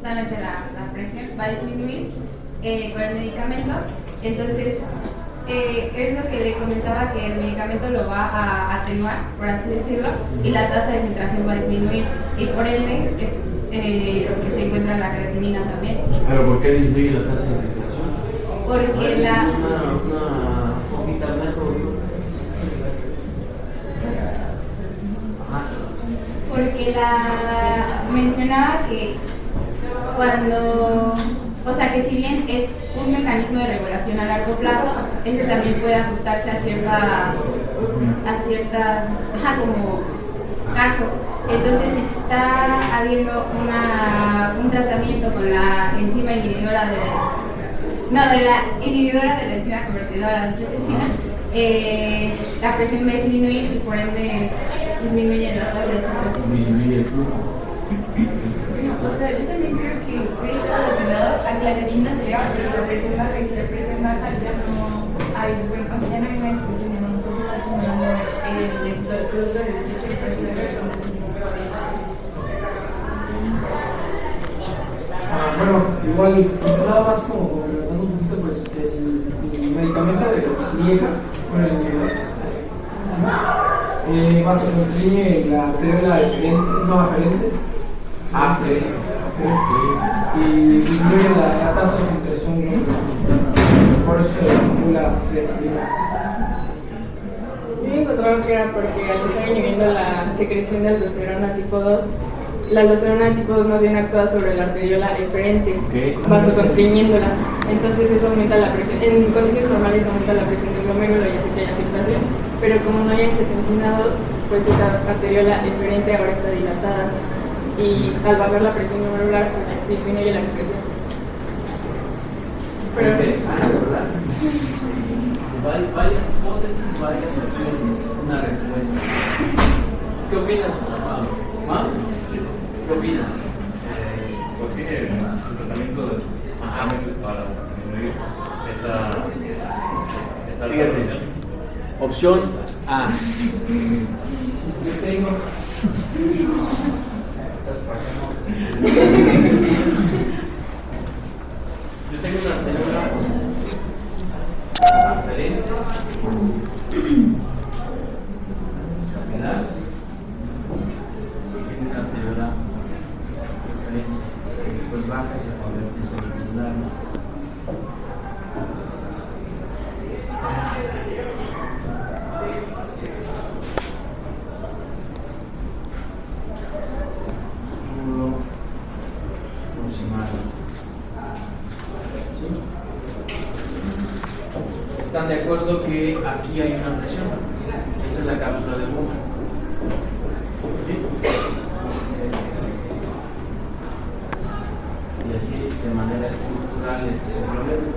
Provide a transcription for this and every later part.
justamente la presión va a disminuir con el medicamento. Entonces, es lo que le comentaba, que el medicamento lo va a atenuar, por así decirlo, y la tasa de filtración va a disminuir, y por ende es lo que se encuentra en la creatinina también. ¿Pero por qué disminuye la tasa de filtración? Porque una poquita mejor. Porque mencionaba que que si bien es un mecanismo de regulación a largo plazo, este también puede ajustarse a ciertas como casos. Entonces, si está habiendo un tratamiento con la enzima inhibidora de la enzima convertidora de angiotensina, la presión va a disminuir y por ende disminuye la tasa de filtración. Disminuye el flujo. O sea, yo también creo que puede estar relacionado a que la creatinina se eleva, pero la presión baja, y si la presión baja ya no hay, ya no hay una expresión, entonces está acumulando el producto del desecho y por eso la persona se bueno, igual, nada más como complementando un poquito, pues el medicamento de Lieca, bueno, el más o menos constriñe la arteriola no aferente, y disminuye la tasa de filtración, por eso se acumula creatinina. Yo he encontrado que era porque al estar inhibiendo la secreción de aldosterona tipo 2, la aldosterona tipo 2 más bien actúa sobre la arteriola eferente, vasoconstriñéndola. Entonces eso aumenta la presión. En condiciones normales aumenta la presión del glomérulo y hace que haya filtración. Pero como no hay angiotensina 2, pues esa arteriola eferente ahora está dilatada. Y al bajar la presión glomerular, pues disminuye la excreción. Pero interesante, ¿verdad? Varias hipótesis, varias opciones, una respuesta. ¿Qué opinas, Pablo? ¿Qué opinas? Pues sí, el tratamiento de medicamentos para disminuir esa alteración. Opción A. Yo tengo una arteriola aferente, capilar, y tengo una arteriola aferente, que después baja y se convierte en perpendicular, ¿no? ¿Están de acuerdo que aquí hay una presión? Esa es la cápsula de Bowman. ¿Sí? Y así, de manera estructural, este es el glomérulo.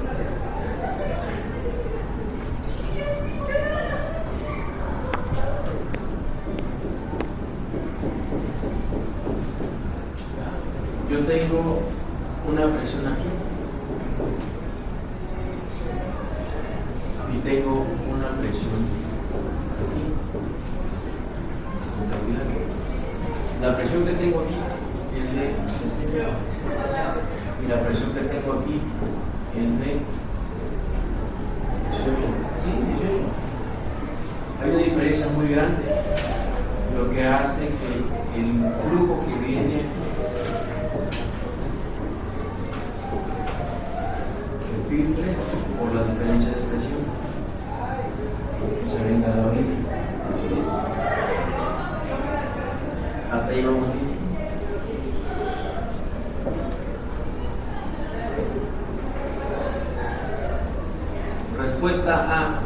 Yo tengo una presión aquí. Y tengo una presión aquí, capilar. La presión que tengo aquí es de 60 y la presión que tengo aquí es de 18. Sí, 18. Hay una diferencia muy grande, lo que hace que el flujo que viene se filtre por la diferencia de presión. Se venga a la orina. Hasta ahí vamos bien. Respuesta A.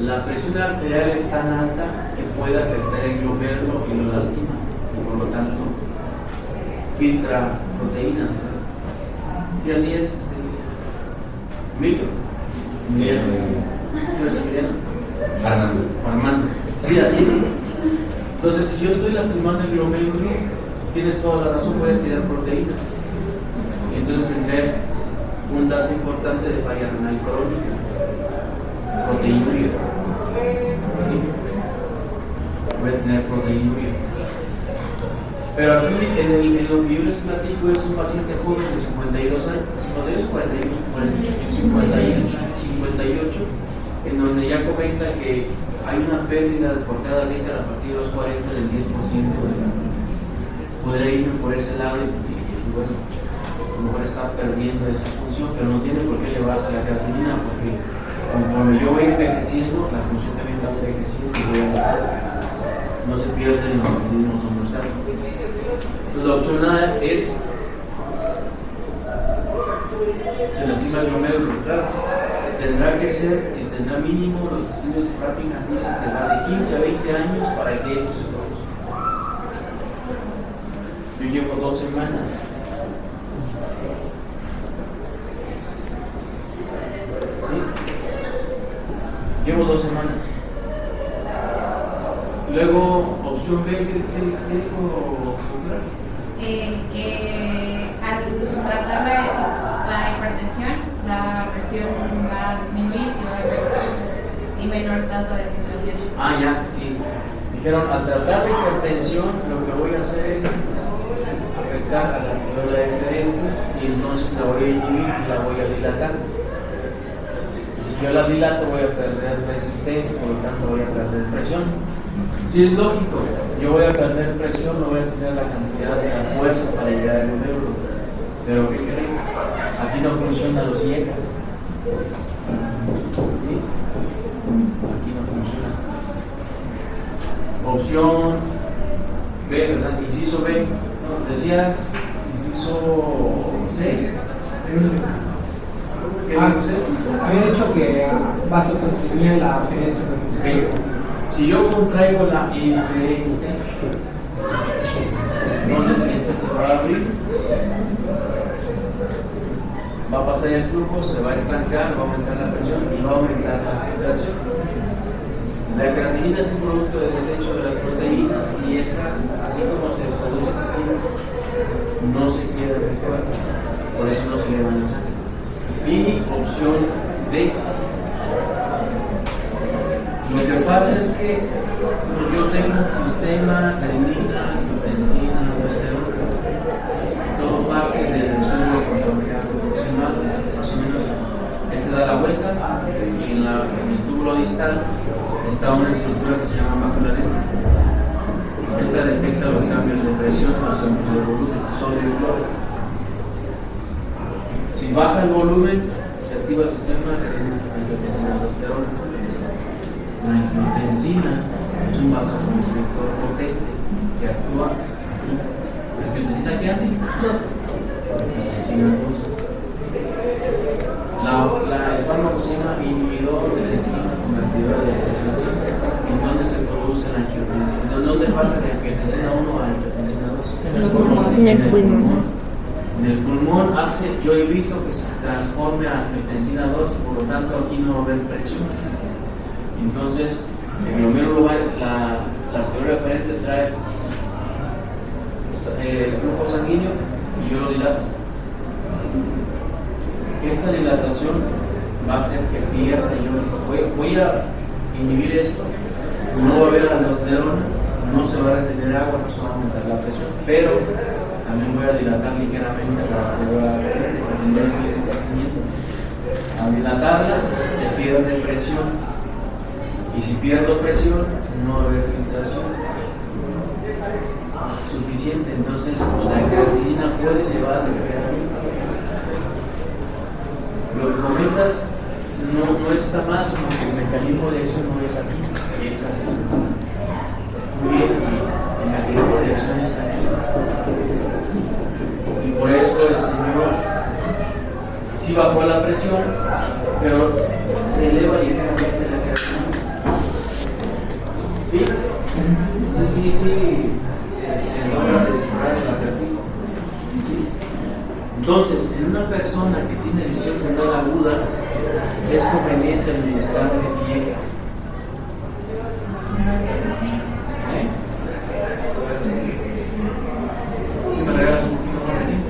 La presión arterial es tan alta que puede afectar el glomérulo y lo lastima, y por lo tanto filtra proteínas, ¿verdad? Sí, así es. Emilio. Armando. Sí, así. Entonces, si yo estoy lastimando el glomérulo, tienes toda la razón, puede tirar proteínas. Y entonces tendré un dato importante de falla renal crónica. Proteinuria. ¿Sí? Voy a tener proteinuria. Pero aquí en lo que yo les platico es un paciente joven de 52 años, 52, 58, en donde ya comenta que hay una pérdida por cada década a partir de los 40 del 10%. Podría irme por ese lado y decir, bueno, a lo mejor está perdiendo esa función, pero no tiene por qué elevarse la creatinina, porque conforme yo voy envejeciendo, la función también va envejeciendo y voy a no se pierden los organismos homeostáticos. Entonces la opción A es se lastima el glomérulo, claro, tendrá que ser y tendrá mínimo los estudios de Frappingham dicen que va de 15 a 20 años para que esto se produzca. Yo llevo 2 semanas. ¿Sí? Llevo 2 semanas. Luego, opción B, ¿qué dijo, doctora? Que al tratar la hipertensión, la presión va a disminuir y va a aumentar y menor tasa de filtración. Ah, ya, sí. Dijeron, al tratar la hipertensión, lo que voy a hacer es afectar a la arteriola deferente y entonces la voy a inhibir y la voy a dilatar. Y si yo la dilato, voy a perder resistencia, por lo tanto voy a perder presión. Sí, es lógico, yo voy a perder presión, no voy a tener la cantidad de la fuerza para llegar al glomérulo. Pero ¿qué creen? Aquí no funcionan los IECAS. ¿Sí? Aquí no funciona. Opción B, ¿verdad? Inciso B. No, decía inciso C. Había dicho que vasoconstricción la aferente. Okay. Si yo contraigo la inferente, entonces esta se va a abrir, va a pasar el flujo, se va a estancar, va a aumentar la presión y va a aumentar la filtración. La creatinina es un producto de desecho de las proteínas y esa, así como se produce ese químico, no se queda en el cuerpo, por eso no se le va a la sangre. Y opción D. Lo que pasa es que yo tengo un sistema renina, angiotensina, aldosterona, todo parte desde el tubo contraocular proximal, más o menos. Este da la vuelta y en el túbulo distal está una estructura que se llama mácula densa. Esta detecta los cambios de presión, los cambios de volumen, sodio y cloro. Si baja el volumen, se activa el sistema renina, angiotensina, aldosterona. La angiotensina es un vasoconstrictor potente que actúa. ¿La angiotensina qué hace? 2. Angiotensina 2. El fármaco se llama inhibidor de la enzima convertidora de relación. ¿En dónde se produce la angiotensina? ¿En dónde pasa de angiotensina 1 a angiotensina 2? En los pulmones. En el pulmón. En el pulmón yo evito que se transforme a angiotensina 2 y por lo tanto aquí no va a haber presión. Entonces, el glomérulo va, la arteriola deferente trae el flujo sanguíneo y yo lo dilato. Esta dilatación va a hacer que pierda yo. Voy a inhibir esto, no va a haber aldosterona, no se va a retener agua, no se va a aumentar la presión, pero también voy a dilatar ligeramente la arteriola deferente porque no estoy deteniendo. Al dilatarla se pierde presión. Y si pierdo presión, no va a haber filtración suficiente. Entonces, la creatinina puede llevar al empeoramiento. Lo que comentas no está mal, sino que el mecanismo de acción no es aquí, es aquí. Muy bien, el mecanismo de acción es aquí. Y por eso el señor sí bajó la presión, pero se eleva ligeramente la creatinina. ¿Sí? Sí, se logra descifrar el acertijo. Entonces, en una persona que tiene lesión renal aguda, es conveniente administrar IECAS. ¿Me regalas un poquito más de tiempo?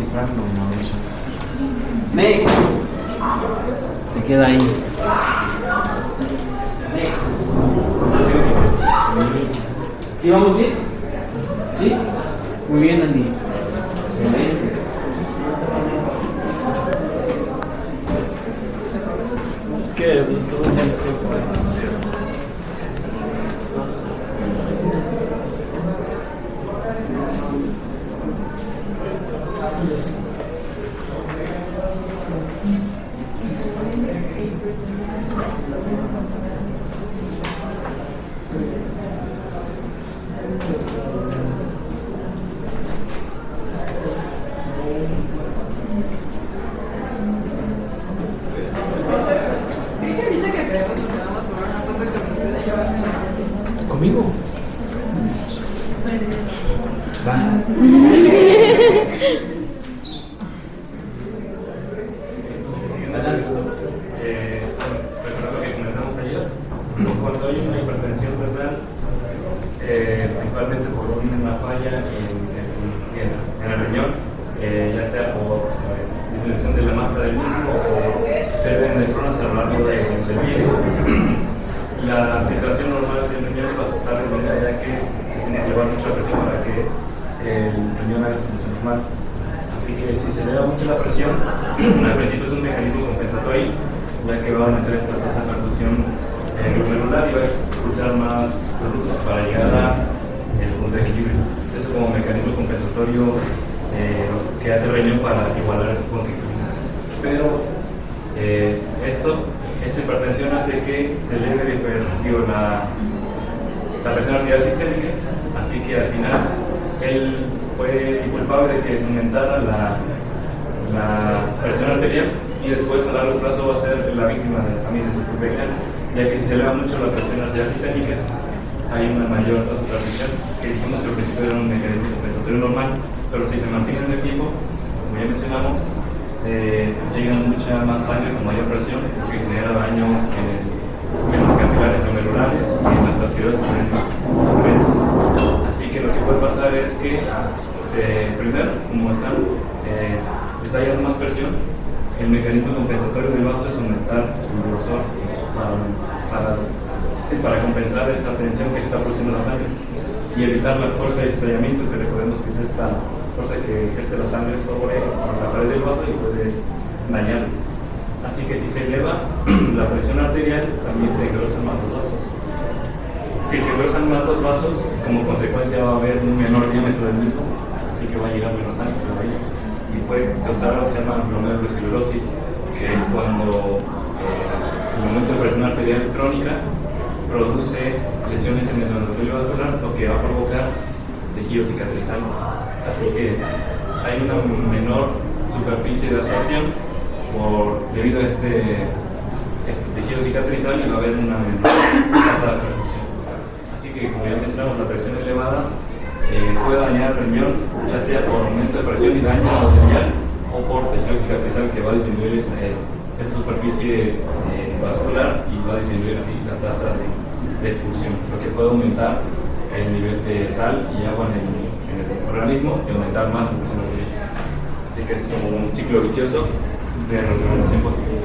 descifrarlo, Mauricio. Next. Se queda ahí. Next. ¿Sí vamos bien? ¿Sí? Muy bien, Andy. Excelente. Es que pues todo el tiempo. ¿Conmigo? Va. Recordando que comentamos ayer, cuando hay una hipertensión renal, principalmente por una falla en el riñón, ya sea por disminución de la masa del mismo o pérdida de nefronas a lo largo del día, la filtración normal del riñón va a estar disminuida, ya que se tiene que llevar mucha presión para que el riñón haga su función normal. Así que si se eleva mucho la presión, al principio es un mecanismo compensatorio, ya que va a aumentar esta tasa de perfusión glomerular y va a cruzar más rutas para llegar al punto de equilibrio. Eso como mecanismo compensatorio que hace el riñón para igualar este punto de equilibrio. Pero esta hipertensión hace que se eleve la presión arterial sistémica, así que al final él fue culpable de que se aumentara la presión arterial y después a largo plazo va a ser la víctima también de su propia acción, ya que si se eleva mucho la presión arterial sistémica hay una mayor tasa de perfusión, que dijimos que al principio era un mecanismo compensatorio normal, pero si se mantiene en el tiempo, como ya mencionamos, llega mucha más sangre con mayor presión, que genera daño en los capilares glomerulares y en las arterias diferentes. Así que lo que puede pasar es que primero, como están, les haya más presión, el mecanismo compensatorio del vaso es aumentar su grosor para compensar esa tensión que está produciendo la sangre y evitar la fuerza de estallamiento, que recordemos que es esta fuerza que ejerce la sangre sobre la pared del vaso y puede dañarlo. Así que si se eleva la presión arterial, también se engrosan más los vasos. Si se engrosan más los vasos, como consecuencia va a haber un menor diámetro del mismo, así que va a llegar menos sangre todavía y puede causar lo que se llama glomerulosclerosis, que es cuando el aumento de presión arterial crónica produce lesiones en el endotelio vascular, lo que va a provocar tejido cicatrizal. Así que hay una menor superficie de absorción debido a este tejido cicatrizal y va a haber una menor tasa de perfusión. Así que, como ya mencionamos, la presión elevada puede dañar el riñón, ya sea por aumento de presión y daño arterial o por tejido cicatrizal, que va a disminuir esa superficie vascular y va a disminuir así la tasa de expulsión, lo que puede aumentar el nivel de sal y agua en el organismo y aumentar más la presión arterial. Así que es como un ciclo vicioso de retroalimentación positiva.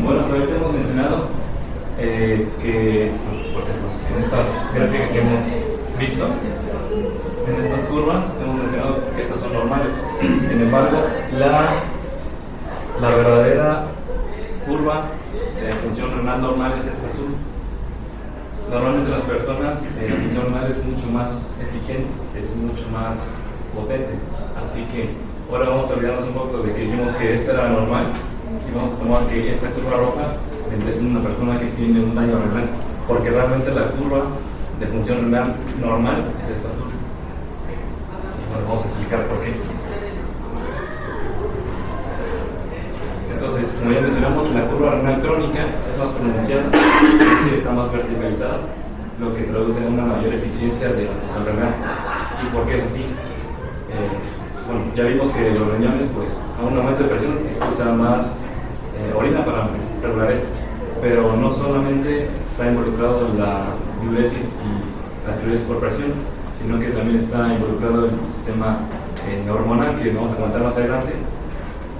Bueno, hasta ahorita hemos mencionado que, por ejemplo, en esta gráfica que hemos visto, en estas curvas hemos mencionado que estas son normales. Sin embargo, la verdadera curva de función renal normal es esta azul. Normalmente las personas la función renal es mucho más eficiente, es mucho más potente. Así que ahora vamos a olvidarnos un poco de que dijimos que esta era normal y vamos a tomar que esta curva roja es una persona que tiene un daño renal, porque realmente la curva de función renal normal es esta azul. Y bueno, vamos a explicar por qué. Entonces, como ya mencionamos, la curva renal crónica es más pronunciada, es decir, está más verticalizada, lo que traduce a una mayor eficiencia de la función renal. ¿Y por qué es así? Bueno, ya vimos que los riñones, pues, a un aumento de presión expulsan más orina para regular esto, pero no solamente está involucrado la diuresis la tiroides por presión, sino que también está involucrado el sistema hormonal, que vamos a comentar más adelante,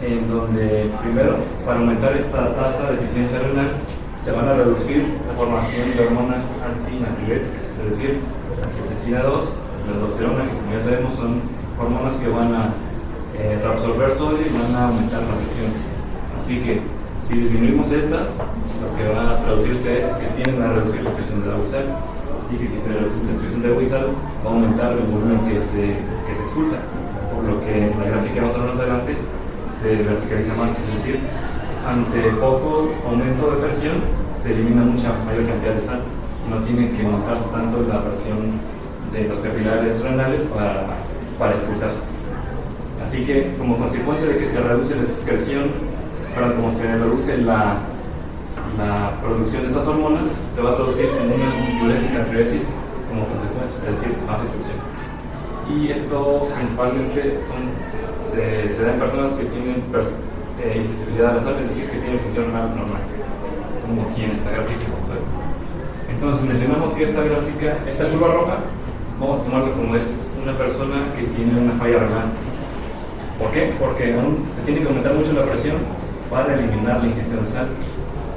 en donde primero, para aumentar esta tasa de eficiencia renal, se van a reducir la formación de hormonas antinatriuréticas, es decir, angiotensina 2, la aldosterona, que como ya sabemos son hormonas que van a reabsorber sodio y van a aumentar la presión. Así que si disminuimos estas, lo que va a traducirse es que tienden a reducir la excreción de agua y sal. Así que si se reduce la excreción de agua y sal, va a aumentar el volumen que se expulsa, por lo que en la gráfica que vamos a ver más adelante se verticaliza más, es decir, ante poco aumento de presión se elimina mucha mayor cantidad de sal, no tiene que aumentarse tanto la presión de los capilares renales para expulsarse. Así que como consecuencia de que se reduce la excreción, como se reduce la producción de estas hormonas, se va a traducir en una diuresis y natriuresis como consecuencia, es decir, más expulsión. Y esto principalmente se da en personas que tienen insensibilidad a la sal, es decir, que tienen función renal normal, como aquí en esta gráfica vamos a ver. Entonces mencionamos que esta curva roja, vamos a tomarlo como es una persona que tiene una falla renal. ¿Por qué? Porque aún se tiene que aumentar mucho la presión para eliminar la ingestión de sal.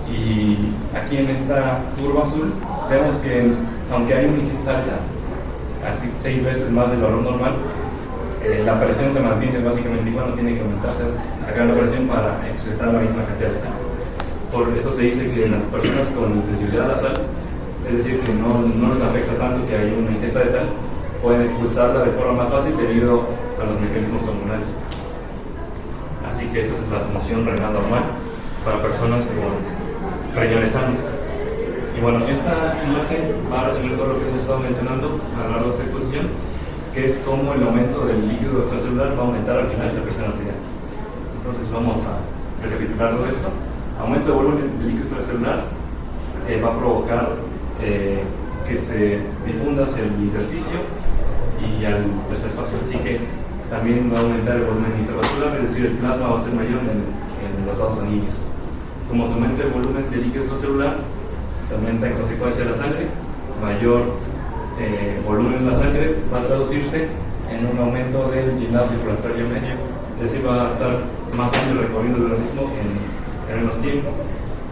Y aquí en esta curva azul vemos que aunque hay una ingesta alta, casi 6 veces más del valor normal, la presión se mantiene básicamente igual, no tiene que aumentarse sacar la presión para excretar la misma cantidad de sal. Por eso se dice que las personas con insensibilidad a la sal, es decir, que no les afecta tanto que haya una ingesta de sal, pueden expulsarla de forma más fácil debido a los mecanismos hormonales. Así que esta es la función renal normal para personas con riñones sanos. Y bueno, esta imagen va a resumir todo lo que hemos estado mencionando a lo largo de esta exposición, que es cómo el aumento del líquido extracelular va a aumentar al final la presión arterial. Entonces vamos a recapitular todo esto. Aumento de volumen del líquido extracelular va a provocar que se difunda hacia el intersticio y al tercer espacio. Así que también va a aumentar el volumen intravascular, es decir, el plasma va a ser mayor en los vasos sanguíneos. Como se aumenta el volumen del líquido extracelular, se aumenta en consecuencia la sangre, mayor volumen de la sangre va a traducirse en un aumento del llenado circulatorio medio, es decir, va a estar más sangre recorriendo el organismo en menos tiempo.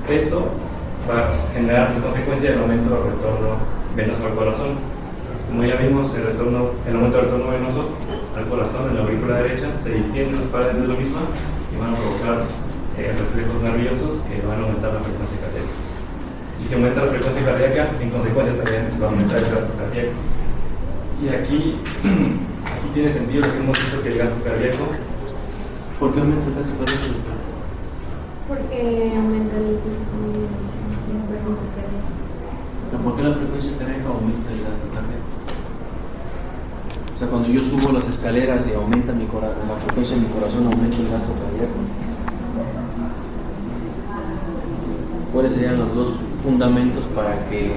Esto va a generar en consecuencia el aumento del retorno venoso al corazón. Como ya vimos, el aumento del retorno venoso al corazón en la aurícula derecha se distienden las paredes de la misma y van a provocar reflejos nerviosos que van a aumentar la frecuencia cardíaca. Y si aumenta la frecuencia cardíaca, en consecuencia también va a aumentar el gasto cardíaco. Y aquí tiene sentido lo que hemos dicho, que el gasto cardíaco. ¿Por qué aumenta el gasto cardíaco? Porque aumenta el frecuencia cardíaca. ¿Por qué la frecuencia cardíaca aumenta el gasto cardíaco? O sea, cuando yo subo las escaleras y aumenta la frecuencia de mi corazón, aumenta el gasto cardíaco. ¿Cuáles serían los dos fundamentos para que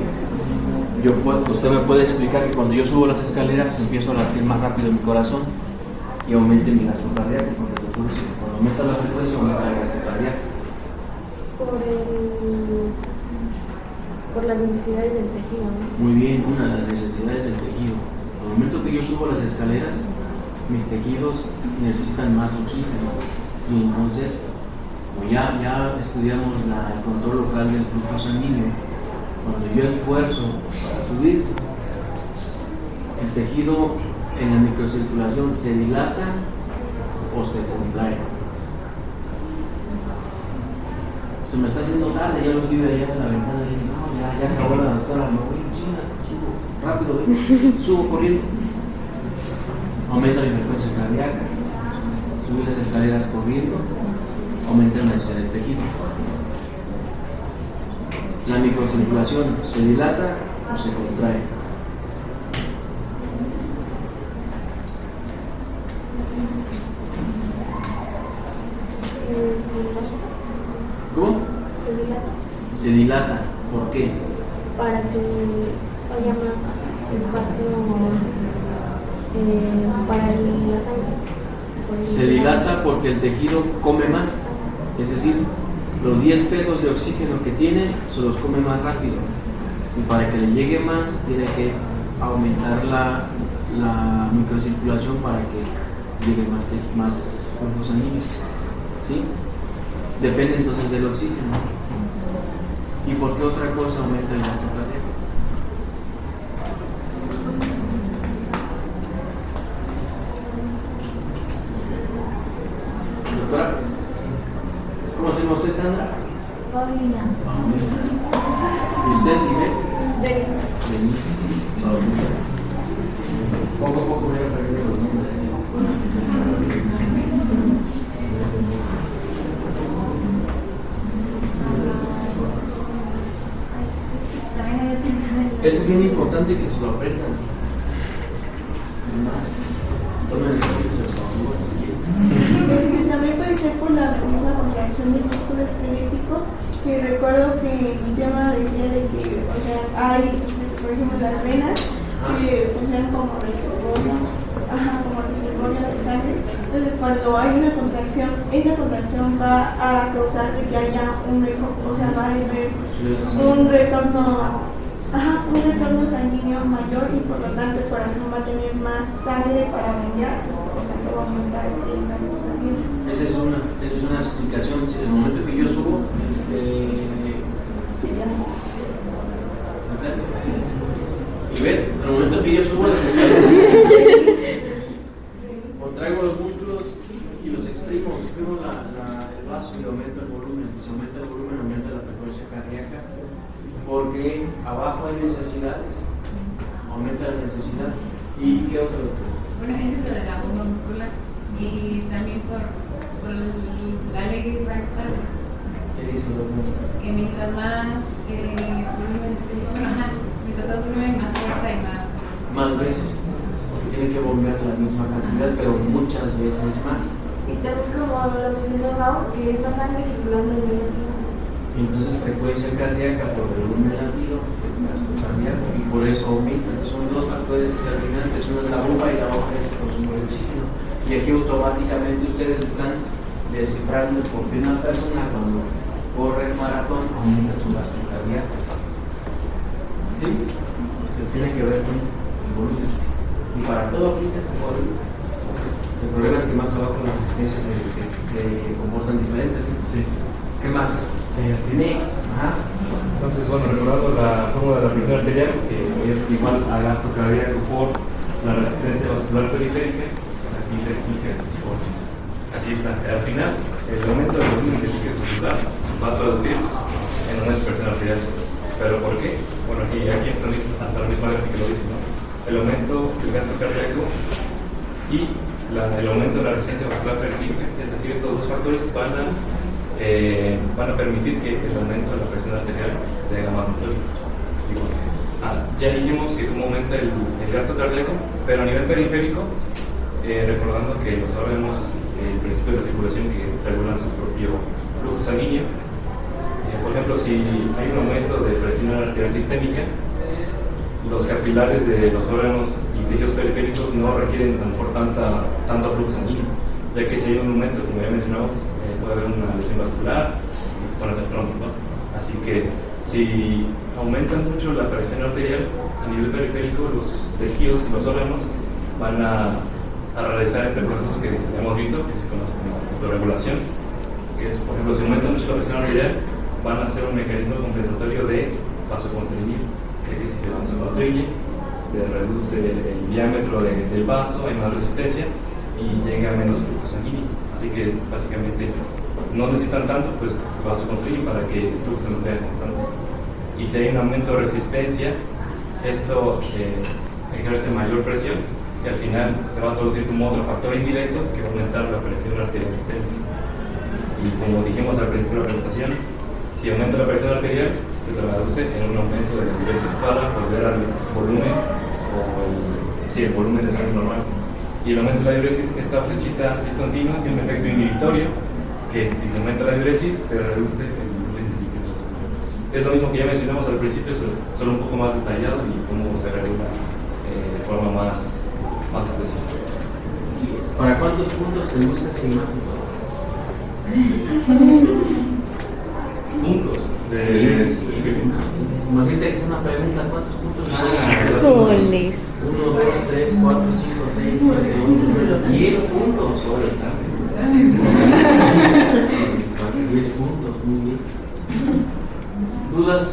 usted me pueda explicar que cuando yo subo las escaleras empiezo a latir más rápido mi corazón y aumente mi gasto cardíaco? Cuando aumenta la frecuencia, aumenta el gasto cardíaco. Por las necesidades del tejido, ¿no? Muy bien, una de las necesidades del tejido. Al momento que yo subo las escaleras, mis tejidos necesitan más oxígeno. Y entonces, como ya estudiamos el control local del flujo sanguíneo, cuando yo esfuerzo para subir, el tejido en la microcirculación se dilata o se contrae. Se me está haciendo tarde, ya los vi allá en la ventana y dije, no, ya acabó la doctora, me voy en China, subo rápido, subo corriendo. Aumenta mi frecuencia cardíaca, subir las escaleras corriendo, aumenta la necesidad del tejido. La microcirculación se dilata o se contrae. ¿Cómo? Se dilata. ¿Por qué? Para que haya más espacio para la sangre. Se dilata porque el tejido come más. Es decir, los 10 pesos de oxígeno que tiene se los come más rápido. Y para que le llegue más, tiene que aumentar la microcirculación para que llegue más flujo sanguíneo. ¿Sí? Depende entonces del oxígeno. ¿Y por qué otra cosa aumenta el gasto cardíaco? Doctora, ¿cómo se llama usted, Sandra? Paulina. ¿Y usted, Ivette? Denise. Poco a poco voy a perder los nombres. Es bien importante que se lo aprendan. Más. Tomen el también puede ser por la misma contracción del músculo esquelético, que recuerdo que mi tema decía de que, o sea, hay, por ejemplo, las venas que funcionan como reservorio, como reservorio de sangre. Entonces, cuando hay una contracción, esa contracción va a causar de que haya un retorno sanguíneo mayor y por lo tanto el corazón va a tener más sangre para bombear y por lo tanto va a aumentar el gasto sanguíneo. Esa es una explicación. Si en el momento que yo subo, y ven, en el momento que yo subo, contraigo los músculos y los exprimo el vaso y aumento el volumen. Si aumenta el volumen, aumenta la frecuencia cardíaca, porque abajo hay necesidades, aumenta la necesidad. ¿Y qué otro? Bueno, ese es de la bomba muscular y también por la ley de Baxter. ¿Qué dice la muestra? Que mientras más volumen mientras más volumen, más fuerza y más veces, porque tienen que bombear la misma cantidad, pero muchas veces más. Y también, como lo mencionó Raúl, que es más sangre circulando en menos tiempo. Entonces, frecuencia cardíaca por volumen latido es gasto cardíaco y por eso aumenta. Son dos factores determinantes, uno es la bomba y la otra es el consumo de oxígeno. Y aquí automáticamente ustedes están descifrando por qué una persona cuando corre el maratón aumenta su gasto cardíaco. ¿Sí? Entonces tiene que ver con el volumen. Y para todo aplica este volumen. El problema es que más abajo las resistencias se comportan diferentes. Sí. ¿Qué más? Next. Entonces, bueno, recordando la fórmula de la presión arterial, que es igual a gasto cardíaco por la resistencia vascular periférica. Aquí se explica aquí está. Al final, el aumento del volumen del líquido cerebral va a traducir en aumento de presión arterial. ¿Pero por qué? Bueno, aquí hasta la misma gráfica lo dice, ¿no? El aumento del gasto cardíaco y el aumento de la resistencia vascular periférica, es decir, estos dos factores van a permitir que el aumento de la presión arterial se haga más notorio. Ya dijimos que cómo aumenta el gasto cardíaco, pero a nivel periférico, recordando que los órganos, el principio de la circulación que regulan su propio flujo sanguíneo, por ejemplo, si hay un aumento de presión arterial sistémica, los capilares de los órganos y tejidos periféricos no requieren tanto flujo sanguíneo, ya que si hay un aumento, como ya mencionamos, puede haber una lesión vascular y se pueden hacer trombos, ¿no? Así que si aumenta mucho la presión arterial a nivel periférico, los tejidos y los órganos van a realizar este proceso que hemos visto, que se conoce como autorregulación, que es, por ejemplo, si aumenta mucho la presión arterial, van a hacer un mecanismo compensatorio de vasoconstricción, ya que si se vasoconstriñe, se reduce el diámetro del vaso, hay más resistencia y llega menos flujo sanguíneo. Así que básicamente no necesitan tanto, pues vasoconstriñen para que el flujo se mantenga constante. Y si hay un aumento de resistencia, esto ejerce mayor presión y al final se va a traducir como otro factor indirecto que va a aumentar la presión arterial sistémica. Y como dijimos al principio de la presentación, si aumenta la presión arterial, se traduce en un aumento de la diuresis para volver al volumen el volumen de sangre normal. Y el aumento de la diuresis, esta flechita discontinua, tiene un efecto inhibitorio, que si se aumenta la diuresis, se reduce el volumen de líquido. Es lo mismo que ya mencionamos al principio, solo un poco más detallado y cómo se regula de forma más específica. ¿Para cuántos puntos te gusta esa imagen? Puntos. Imagínate que es una pregunta, ¿cuántos puntos? Soles. 1, 2, 3, 4, 5, 6, 7, 8, 9, 10 puntos. 10 puntos, muy bien. ¿Dudas?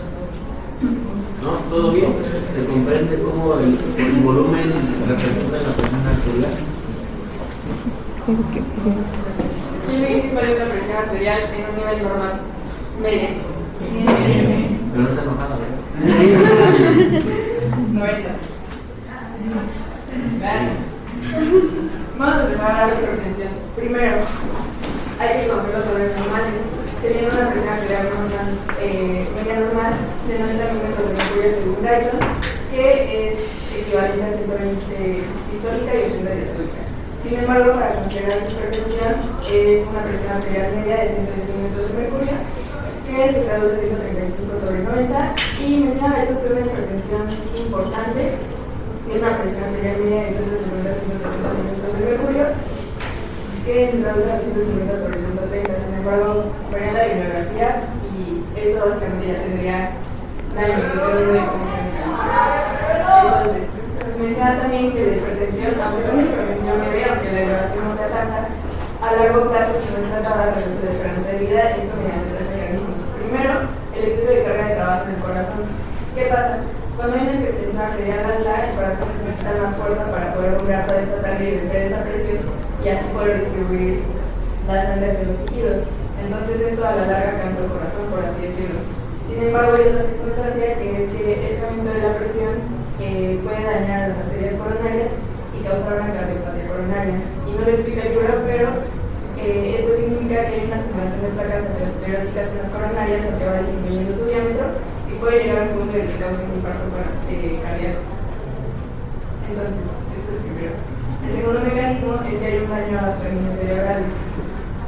¿No? ¿Todo bien? ¿Se comprende cómo el volumen representa la presión arterial? ¿Cómo que puntos? Yo le dije cuál es la presión arterial en un nivel normal, media. Pero no está enojada, ¿verdad? 90. Gracias. Vamos a empezar a hablar de hipertensión. Primero, hay que conocer los valores normales. Teniendo una presión arterial normal, media normal de 90 milímetros de mercurio según Guyton, que es equivalente a 120 sistólica y 80 diastólica. Sin embargo, para considerar su hipertensión, es una presión arterial media de 110 milímetros de mercurio, que se traduce a 135/90, y menciona esto que una hipertensión importante tiene una presión arterial media de 150-170 milímetros de mercurio, que se traduce a 150/130. Sin embargo, vería la bibliografía y esto básicamente ya tendría daños dependiendo de cómo se menciona. Entonces, menciona también que la hipertensión, aunque es una hipertensión media, aunque la elevación no sea tanta, a largo plazo, si no es tratada, reduce la esperanza de vida, esto mediante 3 mecanismos. Primero, el exceso de carga de trabajo en el corazón. ¿Qué pasa? Cuando hay una hipertensión arterial alta, el corazón necesita más fuerza para poder bombear toda esta sangre y vencer esa presión y así poder distribuir la sangre hacia los tejidos. Entonces esto a la larga cansa el corazón, por así decirlo. Sin embargo, hay otra circunstancia, que es que este aumento de la presión puede dañar las arterias coronarias y causar una cardiopatía coronaria. Y no lo explica el libro, pero esto significa que hay una acumulación de placas ateroscleróticas en las coronarias, lo que va disminuyendo su diámetro y puede llegar al punto de que cause un infarto cardíaco. Entonces, este es el primero. El segundo mecanismo es que hay un daño a los caminos cerebrales.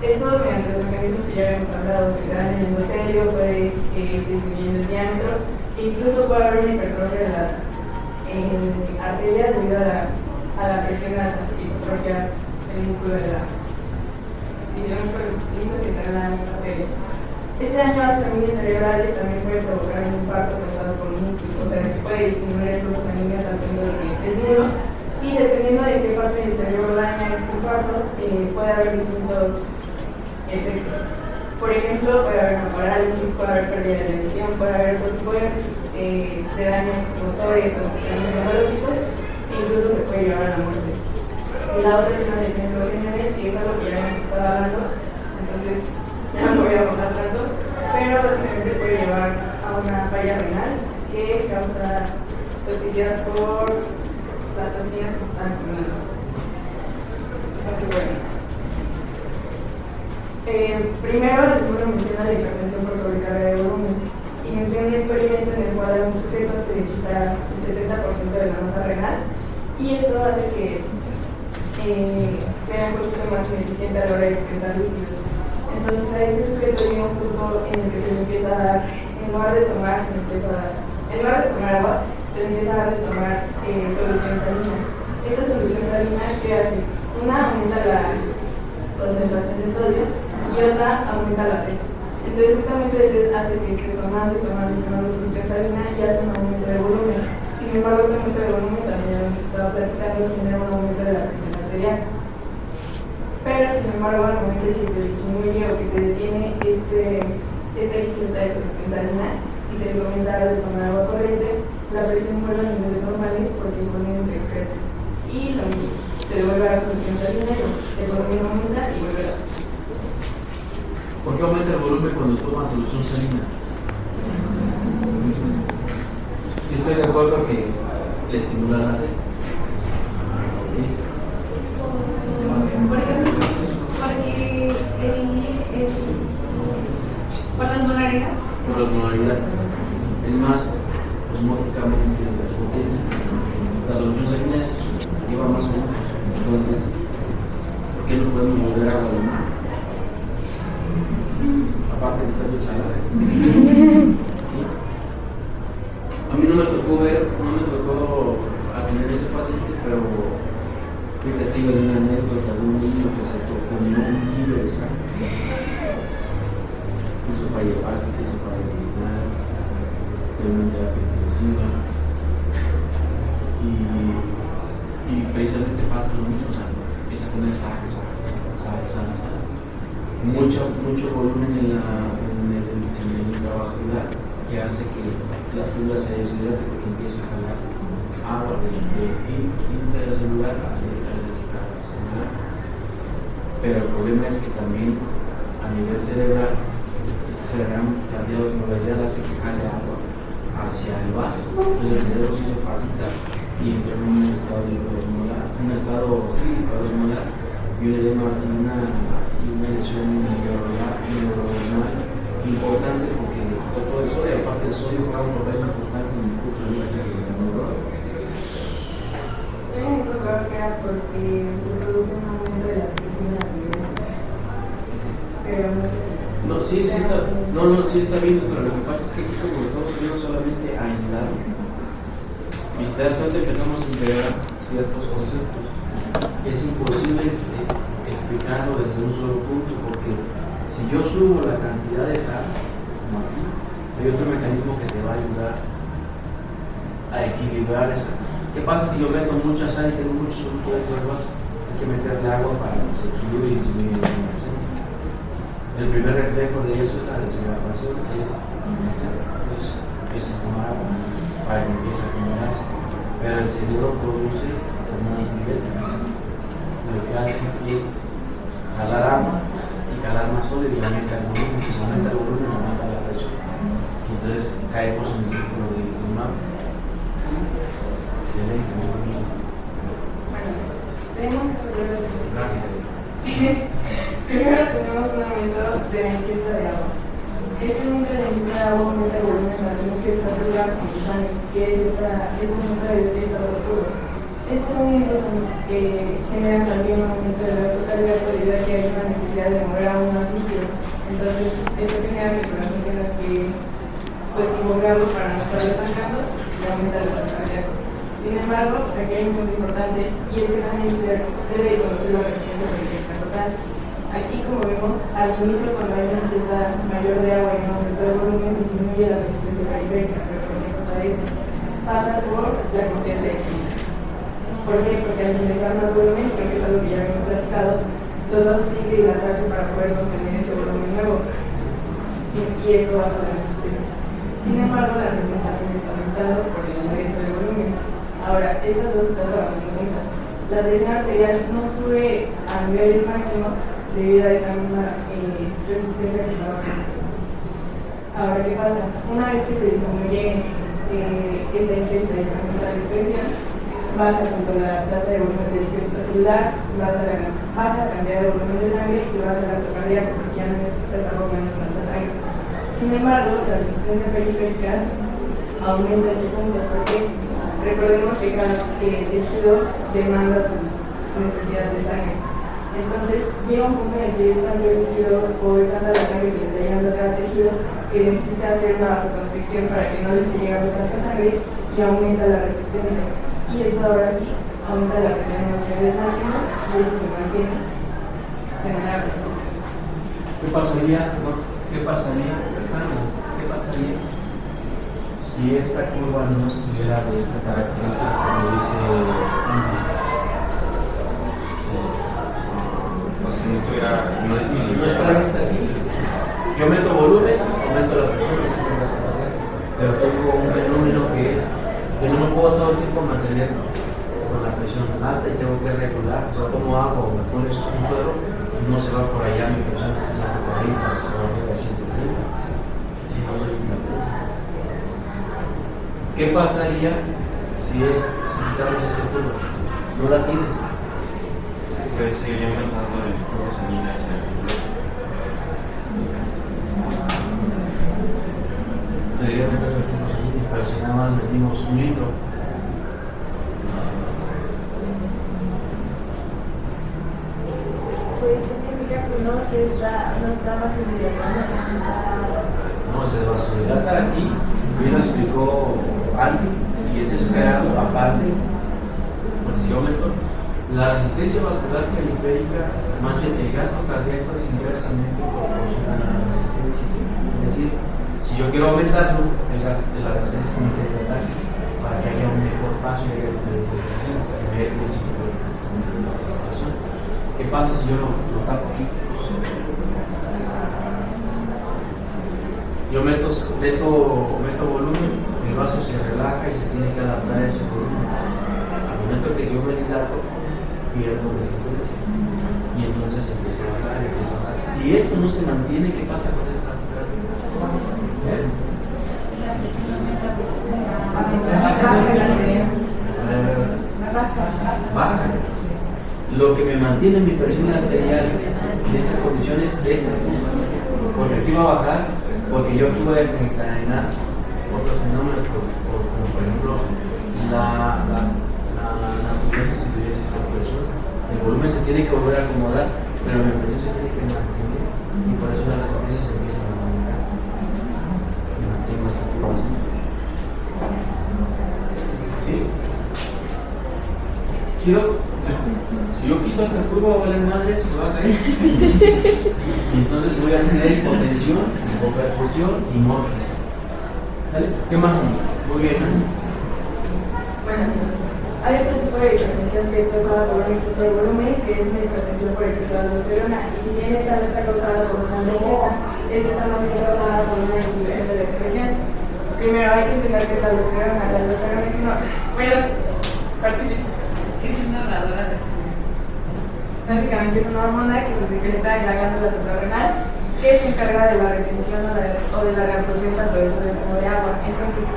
Esto mediante los mecanismos que ya habíamos hablado, que se daña el endotelio, puede irse disminuyendo el diámetro, e incluso puede haber una hipertrofia de las arterias debido a la presión alta, hipertrofia del músculo de la liso que están en las arterias. Este daño a los caminos cerebrales también puede provocar un infarto causado por un ictus, o sea, que puede disminuir el flujo sanguíneo dependiendo de que es nulo, y dependiendo de qué parte del cerebro daña este infarto, puede haber distintos efectos. Por ejemplo, puede haber una parálisis, puede haber pérdida de la visión, puede haber otro tipo de daños motores o daños neurológicos, e incluso se puede llevar a la muerte. Y la otra es una lesión neurogenética, que es algo que ya hemos estado hablando, entonces ya no voy a abordar tanto, pero básicamente puede llevar a una falla renal que causa toxicidad por las toxinas que se están acumulando. Entonces, bueno. Primero, el libro menciona la hipertensión por sobrecarga de volumen y menciona un experimento en el cual a un sujeto se le quita el 70% de la masa renal, y esto hace que sea un poquito más ineficiente a la hora de excretar líquidos. Entonces a este sujeto llega un punto en el que se le empieza a dar, en lugar de tomar agua, se le empieza a dar de tomar solución salina. Esta solución salina, ¿qué hace? Una, aumenta la concentración de sodio, y otra, aumenta la sed. Entonces esta aumento de sed hace que esté tomando solución salina y hace un aumento de volumen. Sin embargo, este aumento de volumen también ya hemos estado platicando, genera un aumento de la presión arterial. Pero, sin embargo, al momento de que se disminuye o que se detiene este líquido de solución salina y se le comienza a dar de tomar agua corriente, la presión vuelve a niveles normales porque el volumen se excreta. Y lo mismo, se le vuelve a la solución salina, el volumen aumenta y vuelve a la presión. ¿Por qué aumenta el volumen cuando toma solución salina? Si estoy de acuerdo que le estimula la sed. Porque por las molaridades. Por las molaridades. Es más osmóticamente la solución salina lleva más o menos. Entonces, ¿por qué no podemos volver agua de mar? Aparte de estar bien salada. ¿Sí? A mí no me tocó atender a ese paciente, pero fui testigo de una anécdota de un niño que se tocó un kilo de sangre. Eso son para hepáticas, son para eliminar, tienen una terapia intensiva. Y precisamente pasa lo mismo, o sea, empieza a poner sal, mucho volumen en el intravascular, que hace que las células se deshidraten porque empieza a jalar agua del intracelular a extracelular. Pero el problema es que también a nivel cerebral se han cambiado de modalidad, hace que jale agua hacia el vaso, entonces el cerebro se capacita y entra en un estado hiperosmolar, y una lesión neuronal importante, porque todo el sodio, aparte del sodio, juega un papel importante en el curso de la neurona. Yo he encontrado que era porque se produce un aumento de la secreción de la tiroides, pero no sé si... No, sí está bien, pero lo que pasa es que aquí como estamos viendo solamente aislado, y si te das cuenta empezamos a integrar ciertos conceptos, es imposible explicarlo desde un solo punto, porque si yo subo la cantidad de sal, como aquí, hay otro mecanismo que te va a ayudar a equilibrar eso. ¿Qué pasa si yo meto mucha sal y tengo mucho soluto dentro del vaso? Hay que meterle agua para que se equilibre y disminuya la humedad. El primer reflejo de eso es la deshidratación, es humedecer. Entonces empiezas a tomar agua para que empiece a acumularse. Pero el cerebro produce una antibiótica. Lo que hace es jalar agua y jalar más sodio y aumenta el volumen. Si aumenta el volumen, aumenta la presión. Y entonces caemos en el círculo de humano. Excelente, muy bien. Bueno, tenemos estos dos. Primero tenemos un aumento de la ingesta de agua. Este aumento de la ingesta de agua aumenta el volumen sanguíneo que está celular con el sangre, que es muestra de estas dos curvas. Estos aumentos generan también un aumento del gasto cardíaco debido a que hay una necesidad de mover aún más líquido. Entonces, eso genera que el corazón tenga que involucrarlo para no estar estancando y aumenta el gasto cardíaco. Sin embargo, aquí hay un punto importante y es que también se debe conocer la resistencia periférica total. Aquí, como vemos, al inicio, cuando hay una ingesta mayor de agua y un aumento de volumen, disminuye la resistencia periférica. Pero ¿por qué pasa eso? Pasa por la potencia de equilibrio. ¿Por qué? Porque al ingresar más volumen, creo que es algo que ya habíamos platicado, los vasos tienen que dilatarse para poder contener ese volumen nuevo. Sí, y esto baja la resistencia. Sin embargo, la presión también está aumentando por el ingreso de volumen. Ahora, estas dos están trabajando juntas. La presión arterial no sube a niveles máximos debido a esta misma resistencia que está bajando. Ahora, ¿qué pasa? Una vez que se disminuye esta ingesta y se aumenta la excreción, baja tanto la tasa de volumen de líquido extracelular, baja la cantidad de volumen de sangre y baja el gasto cardíaco porque ya no necesita estar bombeando tanta sangre. Sin embargo, la resistencia periférica aumenta este punto porque recordemos que cada tejido demanda su necesidad de sangre. Entonces, llega un punto en el que es tanto el líquido o es tanta la sangre que le está llegando a cada tejido que necesita hacer una vasoconstricción para que no le esté llegando tanta sangre y aumenta la resistencia. Y esto ahora sí aumenta la presión en los niveles máximos y esto se mantiene general. ¿Qué pasaría si esta curva no estuviera de esta característica, como dice si no estuviera esta aquí, yo aumento volumen, aumento la presión, pero tengo un fenómeno que es que no me puedo todo el tiempo mantener con la presión alta y tengo que regular. O sea, como hago, me pones un suelo y no se va por allá mi presión que está a 140 o se va a 130 si no soy hipertenso. ¿Qué pasaría si quitamos esta curva? No la tienes. Pues seguiría aumentando el flujo sanguíneo hacia el sería aumentando el flujo sanguíneo, pero si nada más metimos 1 litro. Pues significa que no está vasodilatando, No, se vasodilata aquí, ya lo explicó Albi, y es esperado aparte, pues si yo meto La resistencia vascular periférica, más bien el gasto cardíaco, es inversamente proporcional a la resistencia. Es decir, si yo quiero aumentarlo, el gasto de la resistencia tiene que tratarse para que haya un mejor paso y haya diferencia de presión hasta el medio y ¿qué pasa si yo lo tapo aquí? Yo meto volumen, el vaso se relaja y se tiene que adaptar a ese volumen. Al momento que yo me dilato, pierdo resistencia y entonces empieza a bajar y empieza a bajar. Si esto no se mantiene, ¿qué pasa con esta? Baja. Lo que me mantiene mi presión arterial en esta condición es esta curva, porque aquí va a bajar, porque yo aquí voy a desencadenar otros fenómenos, como por ejemplo la presión. El volumen se tiene que volver a acomodar, pero la presión se tiene que mantener, y por eso las resistencias se empiezan a aumentar. Me mantengo esta curva así. ¿Sí? Si yo quito esta curva, va a valer madre, esto se va a caer. Y entonces voy a tener hipotensión, hipoperfusión y morges. ¿Sale? ¿Qué más? Muy bien. Bueno, hay otro tipo de hipertensión que es causada por un exceso de volumen, que es una hipertensión por exceso de aldosterona. Y si bien esta no está causada por una riqueza, esta está más bien causada por una disminución de la expresión. Primero hay que entender que es la aldosterona. La aldosterona es una... Bueno, participa. Es una oradora de... Básicamente es una hormona que se secreta en la glándula suprarrenal, que se encarga de la retención o de la reabsorción tanto de sodio como de agua. Entonces,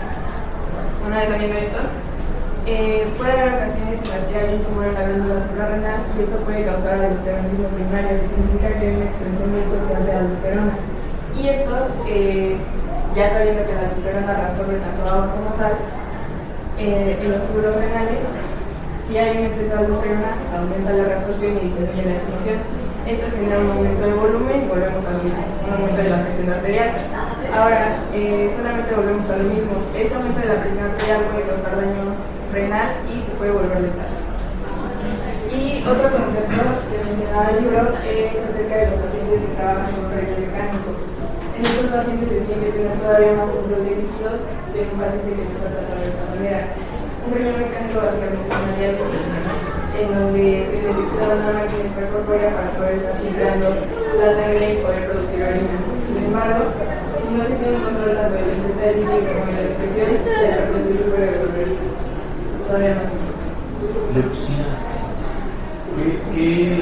una vez sabiendo esto, puede haber ocasiones en las que hay un tumor en la glándula suprarrenal y esto puede causar aldosteronismo primario, que significa que hay una expresión muy constante de aldosterona. Y esto, ya sabiendo que la aldosterona reabsorbe tanto agua como sal, en los túbulos renales, si hay un exceso de aldosterona, aumenta la reabsorción y disminuye la excreción. Esto genera un aumento de volumen y volvemos a lo mismo, un aumento de la presión arterial. Ahora, solamente volvemos a lo mismo. Este aumento de la presión arterial puede causar daño renal y se puede volver letal. Y otro concepto que mencionaba el libro es acerca de los pacientes que trabajan con riñón mecánico. En estos pacientes se tiene que tener todavía más control de líquidos que en un paciente que no está tratado de esta manera. Un riñón mecánico básicamente es una diálisis en donde se necesita una máquina extracorpórea para poder estar filtrando la sangre y poder producir orina. Sin embargo, si no se tiene un control tanto de la ingesta de líquidos como de la excreción, la hipertensión se puede volver todavía más importante. Leucina. ¿Qué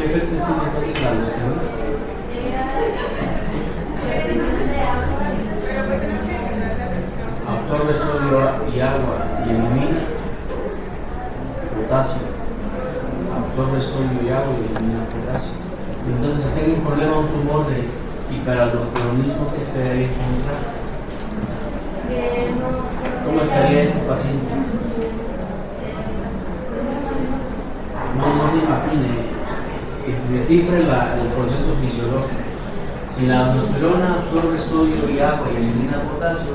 efectos tiene entonces la aldosterona? Absorbe sodio y agua y elimina potasio. Absorbe sodio y agua y elimina potasio. Entonces, si tengo un problema, un tumor de hiperaldosteronismo, ¿qué esperaría encontrar? ¿Cómo estaría ese paciente? No se imagine, descifre el proceso fisiológico. Si la aldosterona absorbe sodio y agua y elimina potasio,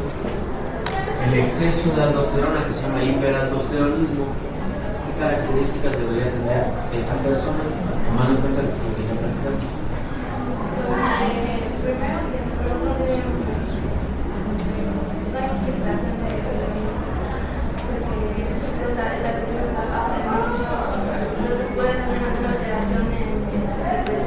el exceso de aldosterona, que se llama hiperaldosteronismo, ¿qué características debería tener esa persona? Tomando en cuenta que ya practicamos.